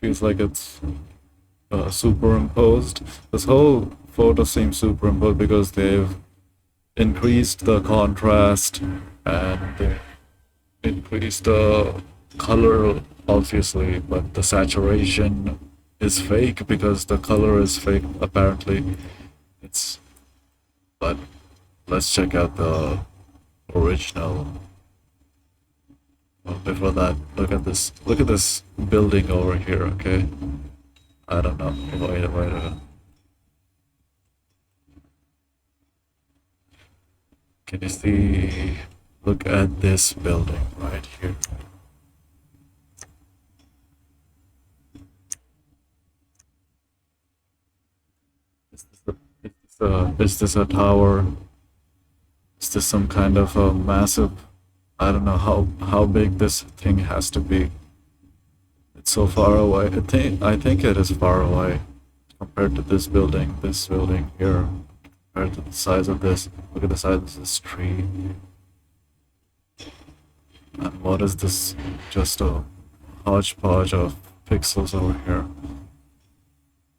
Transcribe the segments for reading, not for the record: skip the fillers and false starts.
feels like it's superimposed. This whole photo seems superimposed because they've increased the contrast and they increased the color, obviously, but the saturation is fake because the color is fake, apparently. It's, but let's check out the original. Well, before that, look at this. Look at this building over here. Okay, I don't know. Wait. Can you see? Look at this building right here. Is this a tower? Is this some kind of a massive? I don't know how big this thing has to be. It's so far away. I think it is far away compared to this building. This building here, compared to the size of this. Look at the size of this tree. And what is this? Just a hodgepodge of pixels over here.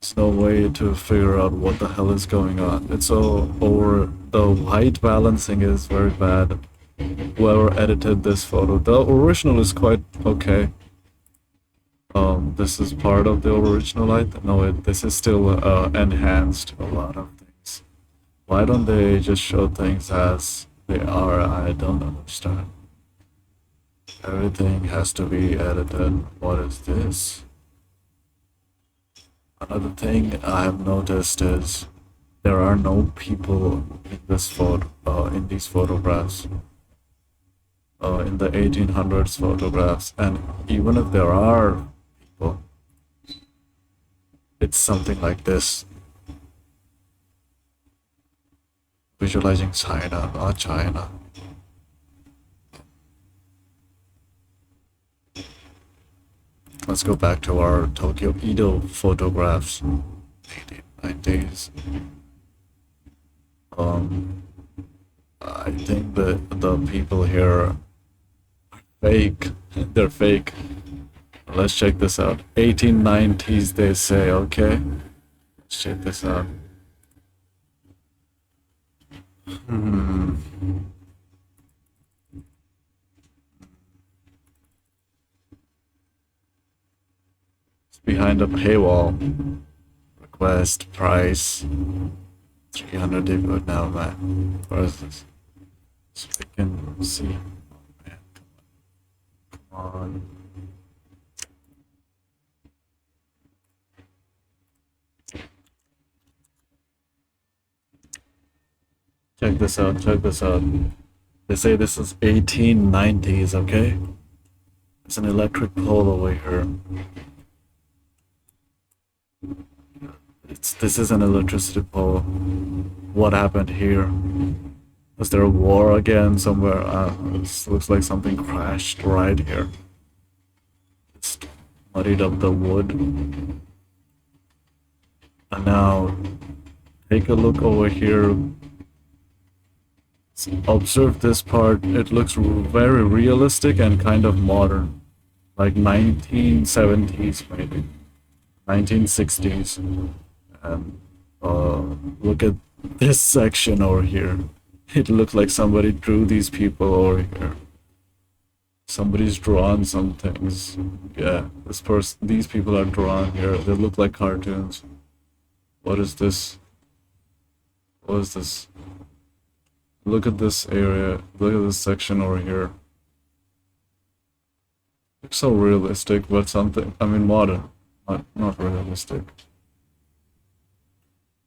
There's no way to figure out what the hell is going on. It's so over. The white balancing is very bad. Whoever edited this photo, the original is quite okay. This is part of the original. This is still enhanced a lot of things. Why don't they just show things as they are? I don't understand. Everything has to be edited. What is this? Another thing I have noticed is there are no people in this in these photographs, in the 1800s photographs, and even if there are people, it's something like this. Visualizing China, not China. Let's go back to our Tokyo Edo photographs, 1890s. I think that the people here are fake. They're fake. Let's check this out. 1890s, they say. Okay, let's check this out. It's behind a paywall. Request price 300 debut now, man. Where is this? So we can see. Oh, man, come on. Check this out, check this out. They say this is 1890s, okay? There's an electric pole over here. This is an electricity pole. What happened here? Was there a war again somewhere? This looks like something crashed right here. It's muddied up the wood. And now, take a look over here. Observe this part. It looks very realistic and kind of modern. Like 1970s maybe. 1960s. And look at this section over here. It looks like somebody drew these people over here. Somebody's drawn some things. Yeah, these people are drawn here. They look like cartoons. What is this? What is this? Look at this area. Look at this section over here. Looks so realistic, but something, I mean modern. Not realistic.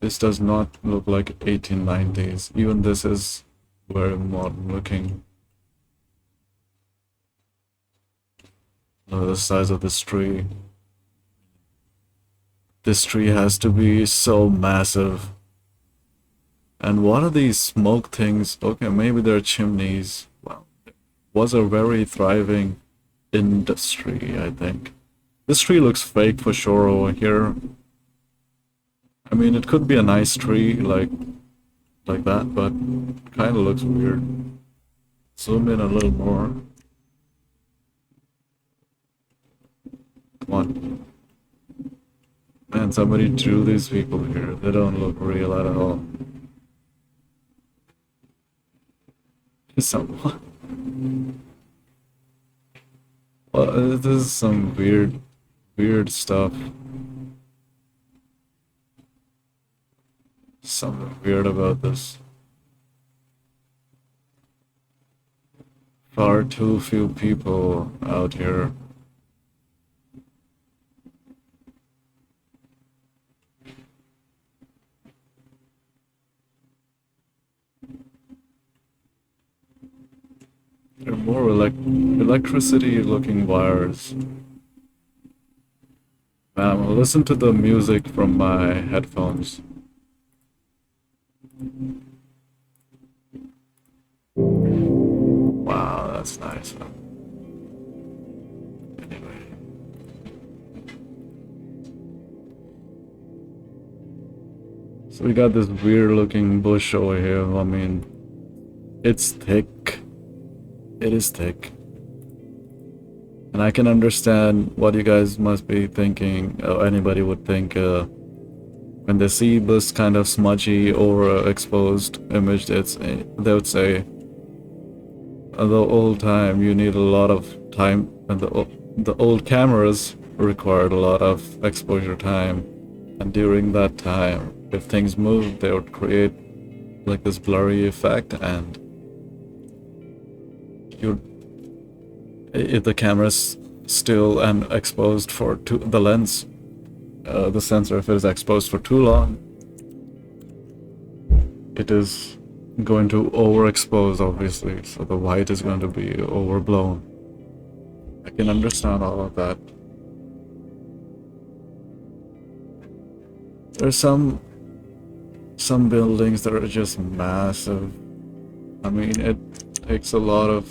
This does not look like 1890s. Even this is very modern looking. Look at the size of this tree. This tree has to be so massive. And what are these smoke things? Okay, maybe they're chimneys. Wow. It was a very thriving industry, I think. This tree looks fake for sure over here. I mean, it could be a nice tree, like that, but it kind of looks weird. Zoom in a little more. Come on. And somebody drew these people here. They don't look real at all. Some, well, this is some weird stuff. Something weird about this. Far too few people out here. They're more electricity looking wires. Listen to the music from my headphones. Wow, that's nice. Anyway. So we got this weird looking bush over here. I mean, it's thick. It is thick. And I can understand what you guys must be thinking, or anybody would think, when they see this kind of smudgy, overexposed image, they would say, the old time, you need a lot of time, and the old cameras required a lot of exposure time. And during that time, if things moved, they would create like this blurry effect, and if the camera's still and exposed for the lens, the sensor, if it is exposed for too long, it is going to overexpose, obviously, so the white is going to be overblown. I can understand all of that. There's some buildings that are just massive. I mean, it takes a lot of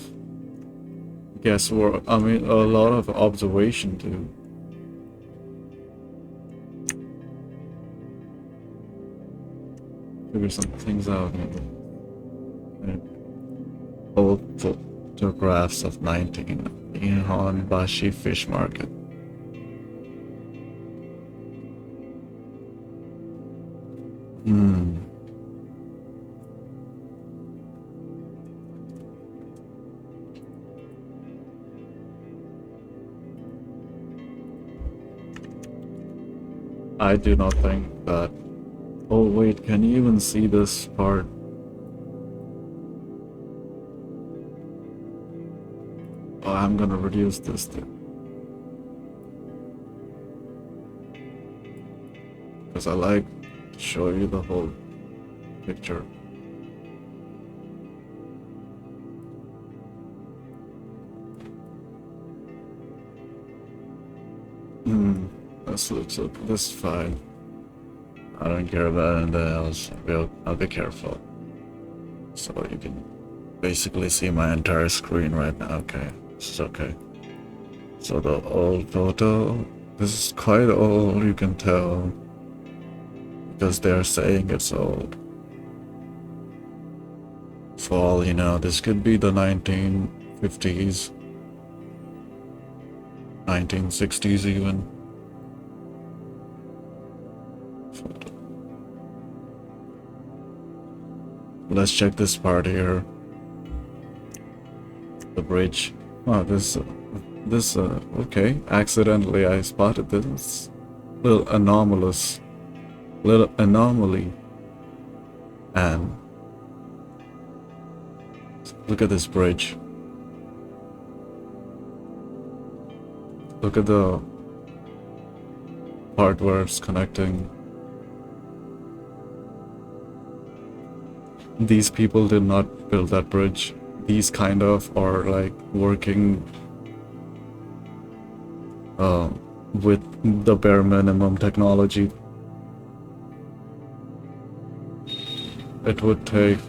guesswork. I mean, a lot of observation to figure some things out. Old photographs of 19 Bashi Fish Market. I do not think that... Oh wait, can you even see this part? Oh, I'm gonna reduce this thing. Because I like to show you the whole picture. This is fine. I don't care about anything else. I'll be careful. So you can basically see my entire screen right now. Okay, this is okay. So the old photo, this is quite old, you can tell, because they're saying it's old. For all you know, this could be the 1950s, 1960s even. Let's check this part here. The bridge. Oh, okay. Accidentally I spotted this little anomaly. And look at this bridge. Look at the part where it's connecting. These people did not build that bridge. These kind of are like working with the bare minimum technology. It would take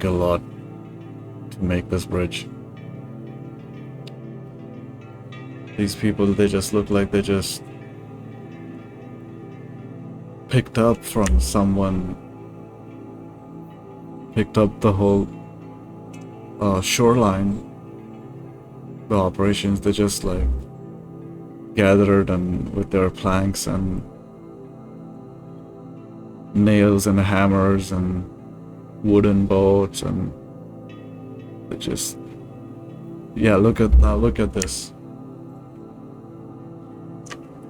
a lot to make this bridge. These people, they just look like they just picked up from someone, picked up the whole shoreline the operations. They just like gathered and with their planks and nails and hammers and wooden boats, and they just, yeah, look at this.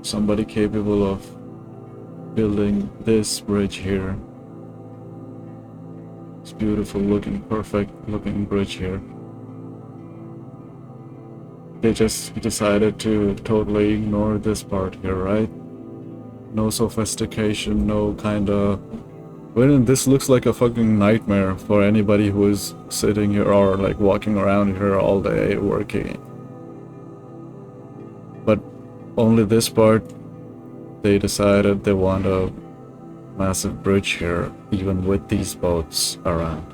Somebody capable of building this bridge here. It's beautiful looking, perfect looking bridge here. They just decided to totally ignore this part here, right? No sophistication, no kinda... Well, this looks like a fucking nightmare for anybody who is sitting here or like walking around here all day working. But only this part, they decided they want a massive bridge here, even with these boats around.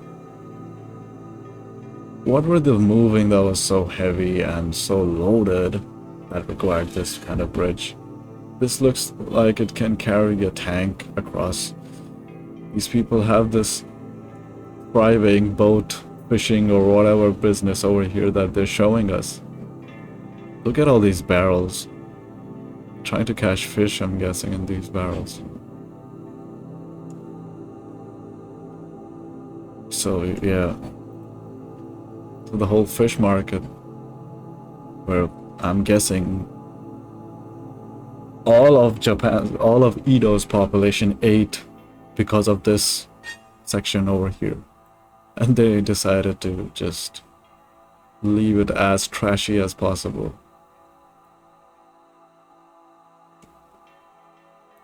What were they moving that was so heavy and so loaded that required this kind of bridge? This looks like it can carry a tank across. These people have this thriving boat fishing or whatever business over here that they're showing us. Look at all these barrels. Trying to catch fish, I'm guessing, in these barrels. So, yeah. So the whole fish market, where I'm guessing all of Japan, all of Edo's population ate because of this section over here. And they decided to just leave it as trashy as possible.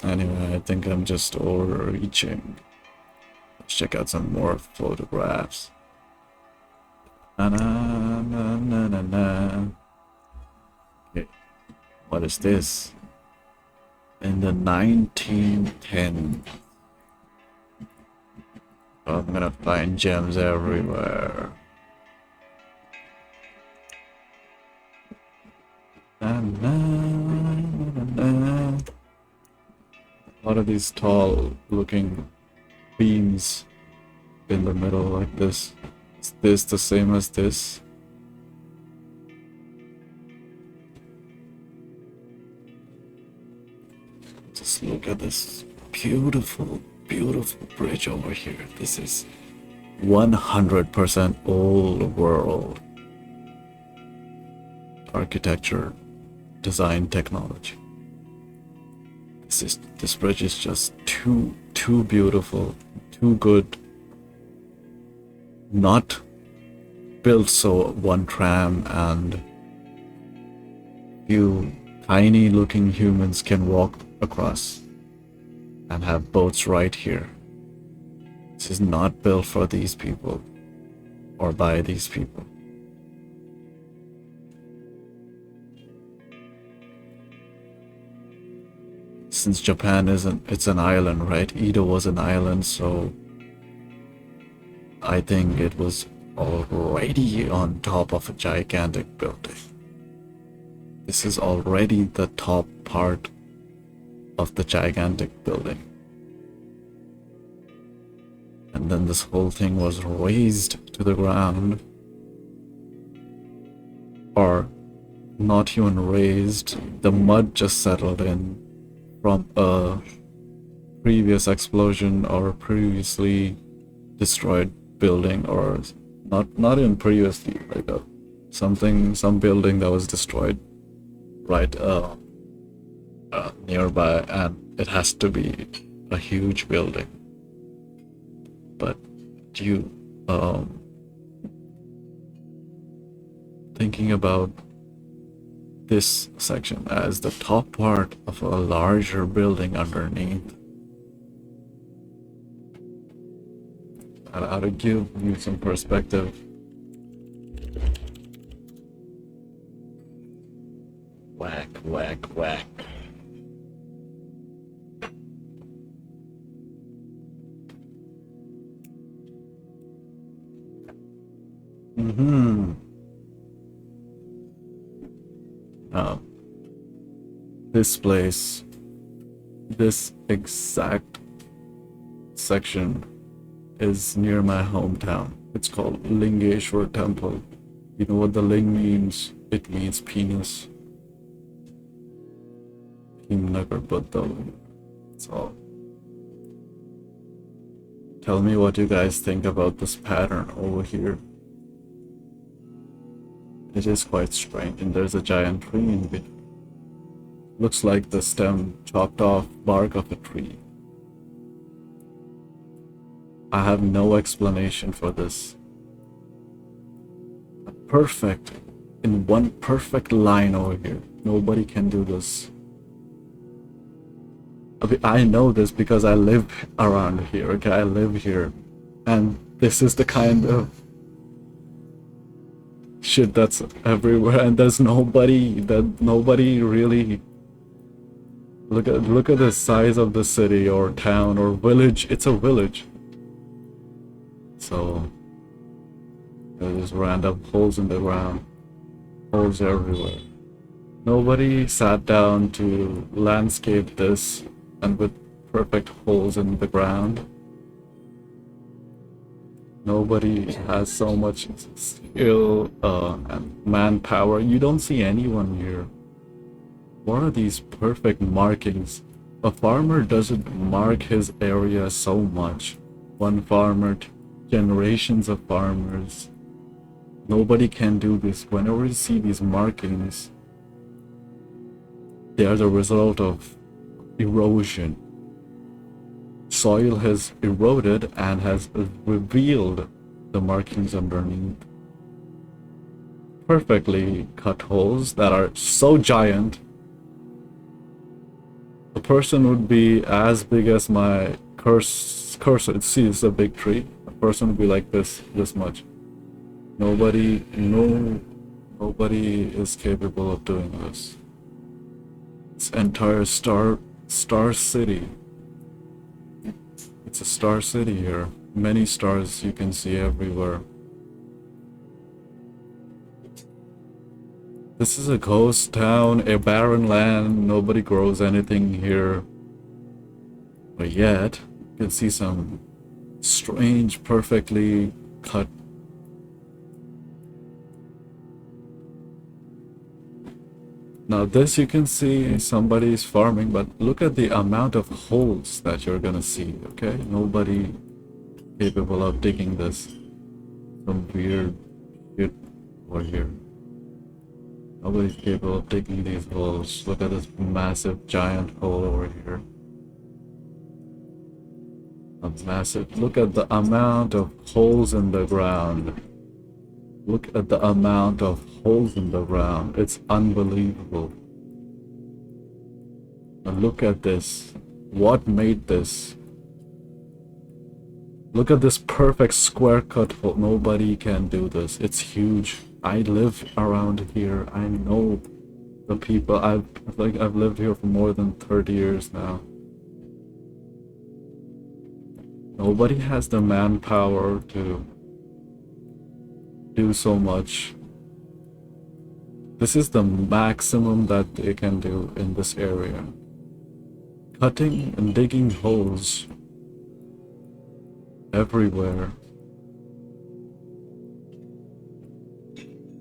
Anyway, I think I'm just overreaching. Let's check out some more photographs. Na na na na na na. Okay, what is this? In the 1910s. I'm gonna find gems everywhere. Na, na, na, na. A lot of these tall looking beams in the middle like this. Is this the same as this? Just look at this beautiful, beautiful bridge over here. This is 100% old world architecture, design, technology. This bridge is just too beautiful, too good. Not built so one tram and few tiny looking humans can walk across and have boats right here. This is not built for these people or by these people. Since Japan it's an island, right? Edo was an island, so I think it was already on top of a gigantic building. This is already the top part of the gigantic building. And then this whole thing was razed to the ground. Or not even razed, the mud just settled in from a previous explosion or previously destroyed building, or not even previously, like some building that was destroyed right nearby, and it has to be a huge building. But you thinking about this section as the top part of a larger building underneath, I'll give you some perspective. Whack, whack, whack. This place, this exact section is near my hometown. It's called Lingeshwar Temple. You know what the ling means? It means penis. He never put though. That's all. Tell me what you guys think about this pattern over here. It is quite strange, and there's a giant tree in it. Looks like the stem chopped off bark of a tree. I have no explanation for this. Perfect, in one perfect line over here. Nobody can do this. I know this because I live around here, okay? I live here. And this is the kind of shit that's everywhere, and there's nobody really look at the size of the city or town or village. It's a village. So there's random holes in the ground. Holes everywhere. Nobody sat down to landscape this and with perfect holes in the ground. Nobody has so much skill and manpower. You don't see anyone here. What are these perfect markings? A farmer doesn't mark his area so much. One farmer, generations of farmers. Nobody can do this. Whenever you see these markings, they are the result of erosion. Soil has eroded and has revealed the markings underneath. Perfectly cut holes that are so giant. A person would be as big as my cursor. See, it's a big tree. A person would be like this much. Nobody is capable of doing this. It's entire star city. It's a star city here. Many stars you can see everywhere. This is a ghost town, a barren land. Nobody grows anything here. But yet, you can see some strange, perfectly cut. Now this you can see somebody's farming, but look at the amount of holes that you're gonna see, okay? Nobody capable of digging this. Some weird shit over here. Nobody's capable of digging these holes. Look at this massive giant hole over here. A massive, look at the amount of holes in the ground. Look at the amount of holes in the ground. It's unbelievable. And look at this. What made this? Look at this perfect square cut hole. Nobody can do this. It's huge. I live around here. I know the people. I've lived here for more than 30 years now. Nobody has the manpower to do so much. This is the maximum that they can do in this area. Cutting and digging holes everywhere.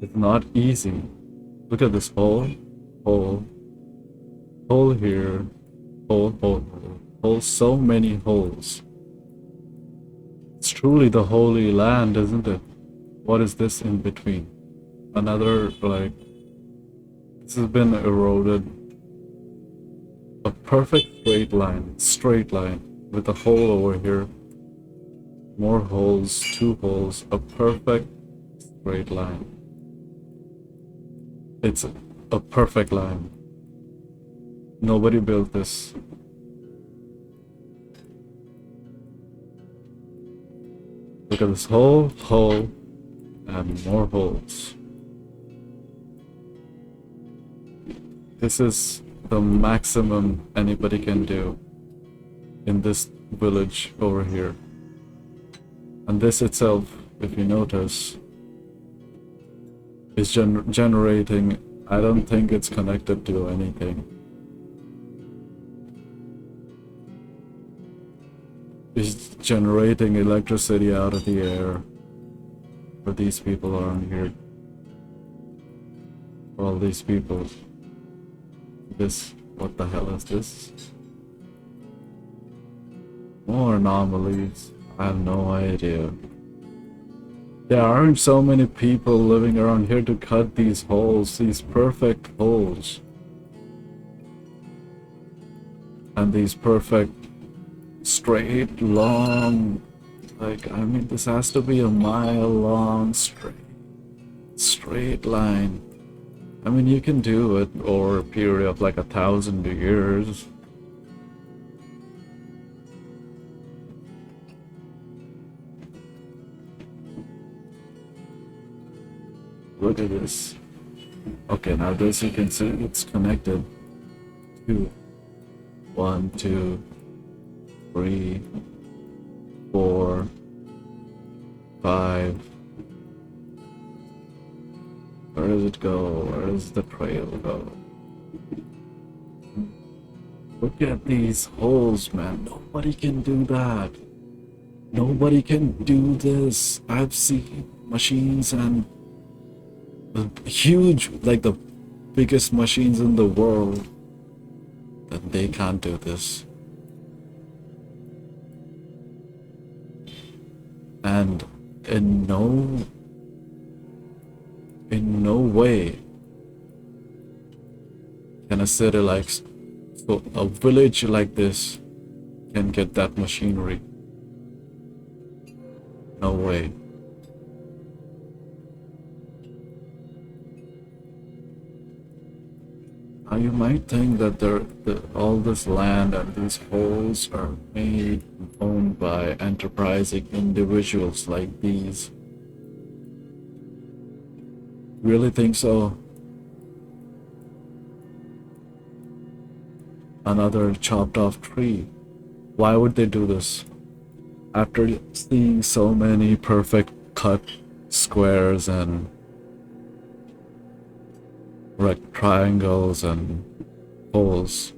It's not easy. Look at this hole, hole here, hole, so many holes. It's truly the Holy Land, isn't it? What is this in between? Another, like, this has been eroded. A perfect straight line with a hole over here. More holes, 2 holes, a perfect straight line. It's a perfect line. Nobody built this. Look at this hole, and more holes. This is the maximum anybody can do in this village over here. And this itself, if you notice, is generating. I don't think it's connected to anything. It's generating electricity out of the air for these people around here. All these people. This, what the hell is this? More anomalies. I have no idea. There aren't so many people living around here to cut these holes, these perfect holes. And these perfect, straight, long, like, I mean, this has to be a mile long, straight line. I mean, you can do it over a period of like 1,000 years. Look at this. Okay, now this you can see it's connected to 1, 2, 3, 4, 5. Where does it go? Where does the trail go? Look at these holes, man. Nobody can do that. Nobody can do this. I've seen machines and huge, like the biggest machines in the world, that they can't do this. And in no way can a city like, so a village like this can get that machinery. No way. Now you might think that all this land and these holes are made and owned by enterprising individuals like these. Really think so? Another chopped off tree. Why would they do this? After seeing so many perfect cut squares and triangles and holes,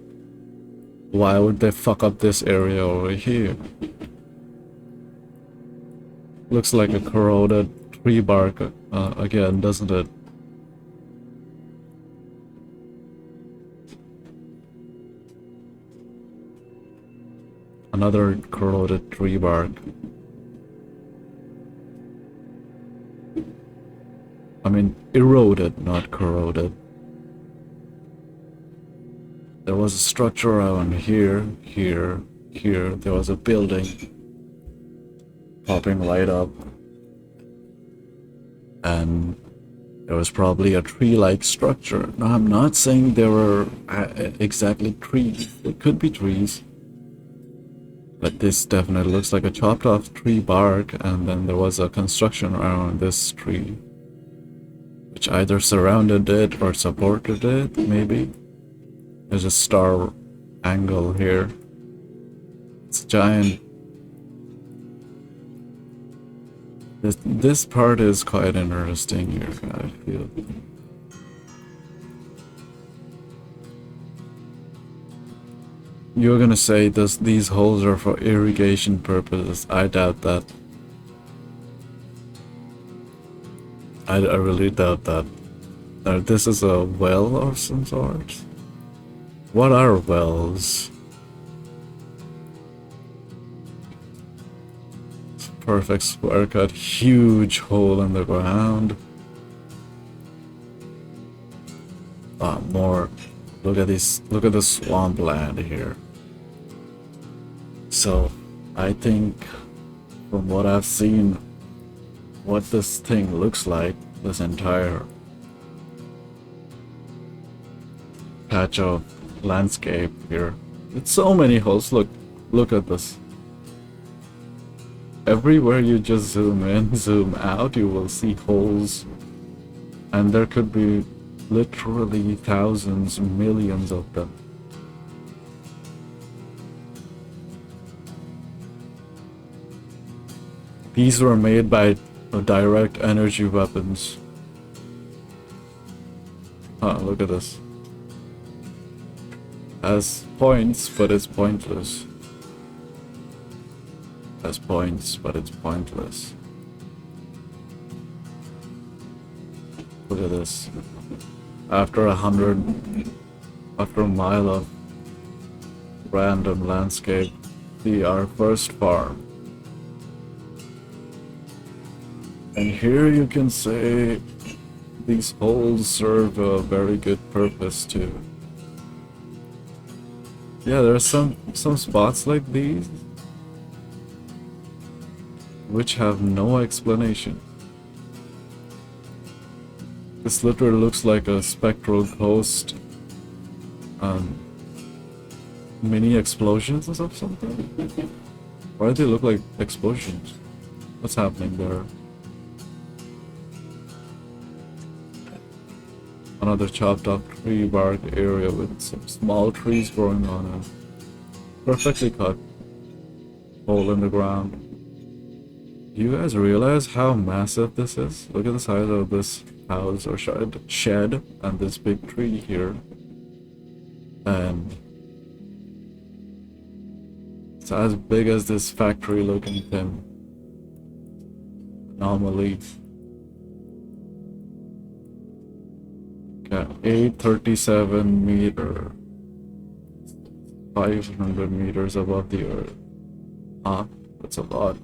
why would they fuck up this area over here? Looks like a corroded tree bark again, doesn't it? Another corroded tree bark. I mean, eroded, not corroded. There was a structure around here, here. There was a building popping right up. And there was probably a tree-like structure. Now, I'm not saying there were exactly trees. It could be trees. But this definitely looks like a chopped off tree bark, and then there was a construction around this tree, which either surrounded it or supported it, maybe. There's a star angle here. It's giant. This part is quite interesting here, I feel. You're gonna say these holes are for irrigation purposes. I doubt that. I really doubt that. This is a well of some sort. What are wells? Perfect square cut, huge hole in the ground. More. Look at this. Look at the swampland here. So, I think, from what I've seen, what this thing looks like, this entire patch of landscape here. It's so many holes. Look at this. Everywhere you just zoom in, zoom out, you will see holes, and there could be literally thousands, millions of them. These were made by direct energy weapons. Look at this. Has points, but it's pointless. Has points, but it's pointless. Look at this. after after a mile of random landscape, see our first farm. And here you can say these holes serve a very good purpose too. Yeah, there are some spots like these which have no explanation. This literally looks like a spectral ghost. Mini explosions or something? Why do they look like explosions? What's happening there? Another chopped up tree bark area with some small trees growing on a perfectly cut hole in the ground. Do you guys realize how massive this is? Look at the size of this house or shed and this big tree here. And it's as big as this factory looking thing. Anomaly. Okay, 837 meter. 500 meters above the earth. Huh? That's a lot.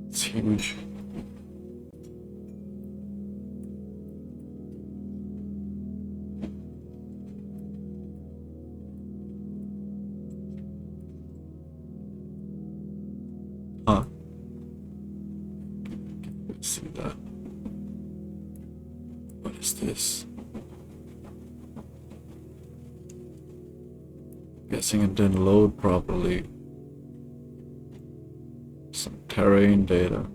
It's huge. Huh. Let's see that. What is this? Guessing it didn't load properly. Some terrain data.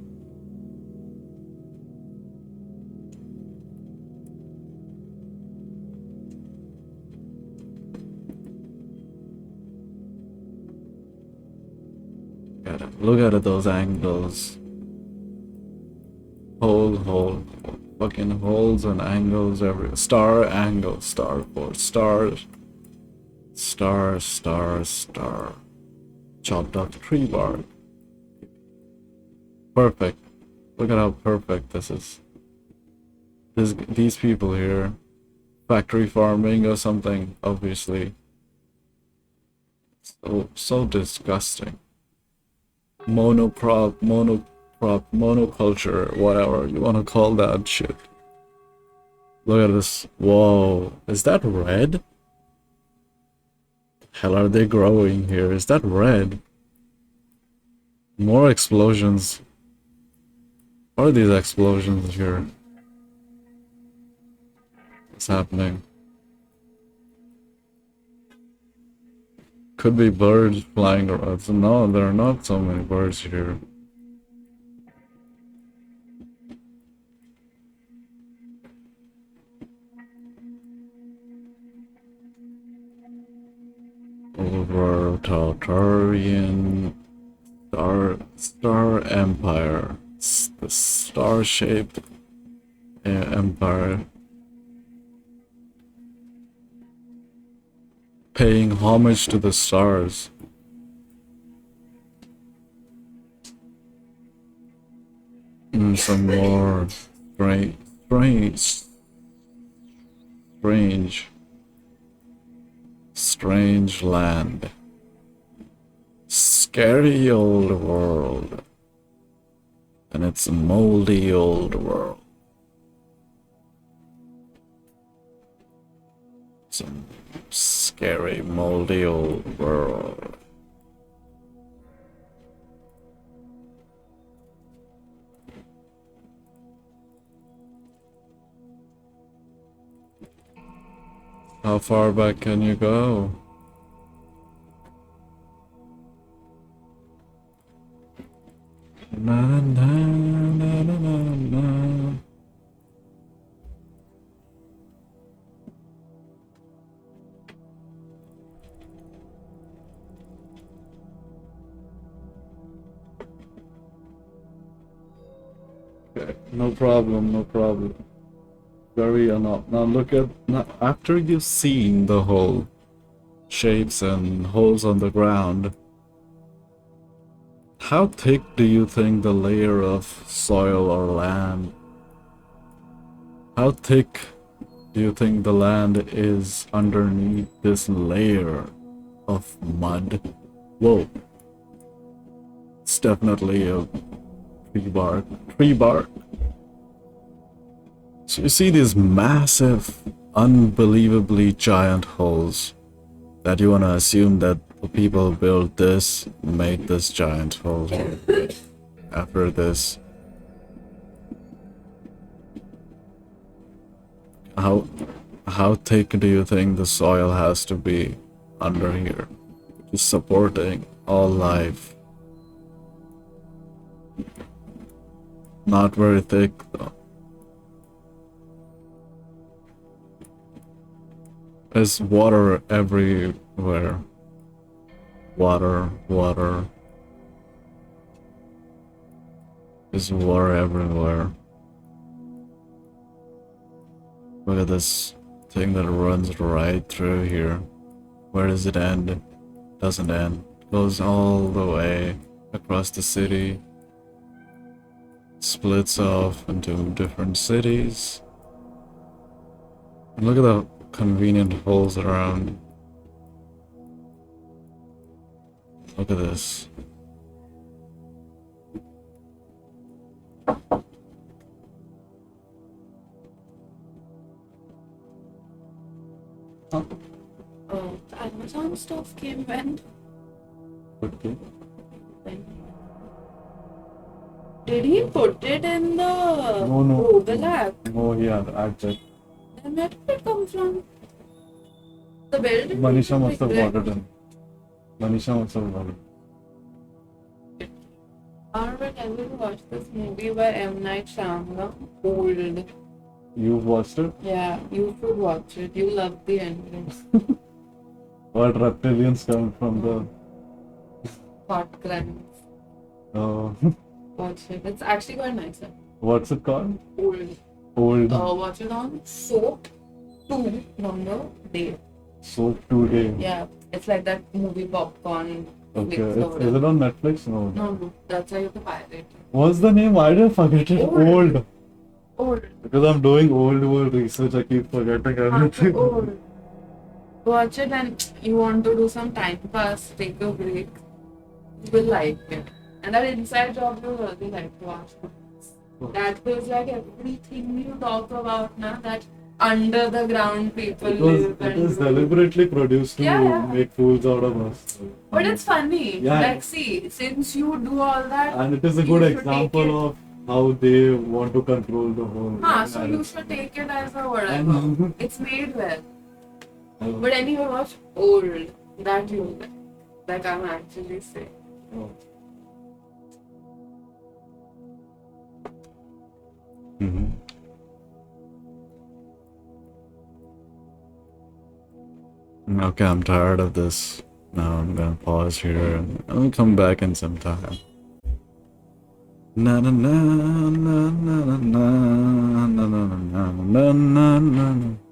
Look at those angles. Hole. Fucking holes and angles everywhere. Star, angle, star, for stars. Star. Chopped up tree bark. Perfect. Look at how perfect this is. These people here. Factory farming or something, obviously. So disgusting. Monoculture, whatever you want to call that shit. Look at this. Whoa. Is that red? The hell are they growing here? Is that red? More explosions. What are these explosions here? What's happening? Could be birds flying around. No, there are not so many birds here. Over Tartarian Star Empire. The star-shaped empire. Paying homage to the stars. Some more strange land. Scary old world. And it's a moldy old world. Some scary, moldy old world. How far back can you go? Na na na na na na. Okay, no problem. Very enough. Now look at after you've seen the whole shapes and holes on the ground. How thick do you think the layer of soil or land? How thick do you think the land is underneath this layer of mud? Whoa. It's definitely a tree bark. Tree bark. So you see these massive, unbelievably giant holes that you want to assume that the people built this, made this giant hole after this. How thick do you think the soil has to be under here, just supporting all life? Not very thick though. There's water everywhere. Water. There's water everywhere. Look at this thing that runs right through here. Where does it end? It doesn't end. It goes all the way across the city. Splits off into different cities. And look at the convenient holes around. Look at this. Oh, the Amazon stuff came when? Okay. When? Did he put it in the No. overlap? Oh yeah, I checked. Then where did it come from? The building? Manisha must have bought it in. Manisha must have bought it. I remember telling you to watch this movie by M. Night Shyamalan, Old. You watched it? Yeah, you should watch it. You love the ending. What reptilians come from the... Hot crimes. Oh. Watch it. It's actually quite nice. What's it called? Old. Old. Watch it on Soap 2 number day. So today. Yeah, it's like that movie Popcorn. Okay. Netflix or Is it on Netflix? No. No, that's how you have to pirate it. What's the name? Why did I forget it? Old. Old. Because I'm doing old world research, I keep forgetting everything. Old. Watch it and you want to do some time pass, take a break. You will like it. And that inside job you will really like to watch. That feels like everything you talk about now, that under the ground people live It and is do. deliberately produced to Yeah. make fools out of us. But it's funny. Yeah. Like, see, since you do all that, And it is a you good should take example of how they want to control the whole so thing. you should take it as a I whatever. know. It's made well. But anyway, watch Old. That you like. Like I'm actually saying. Oh. Okay, I'm tired of this. Now I'm gonna pause here and I'll come back in some time. Na na na na na na na na na na na na na.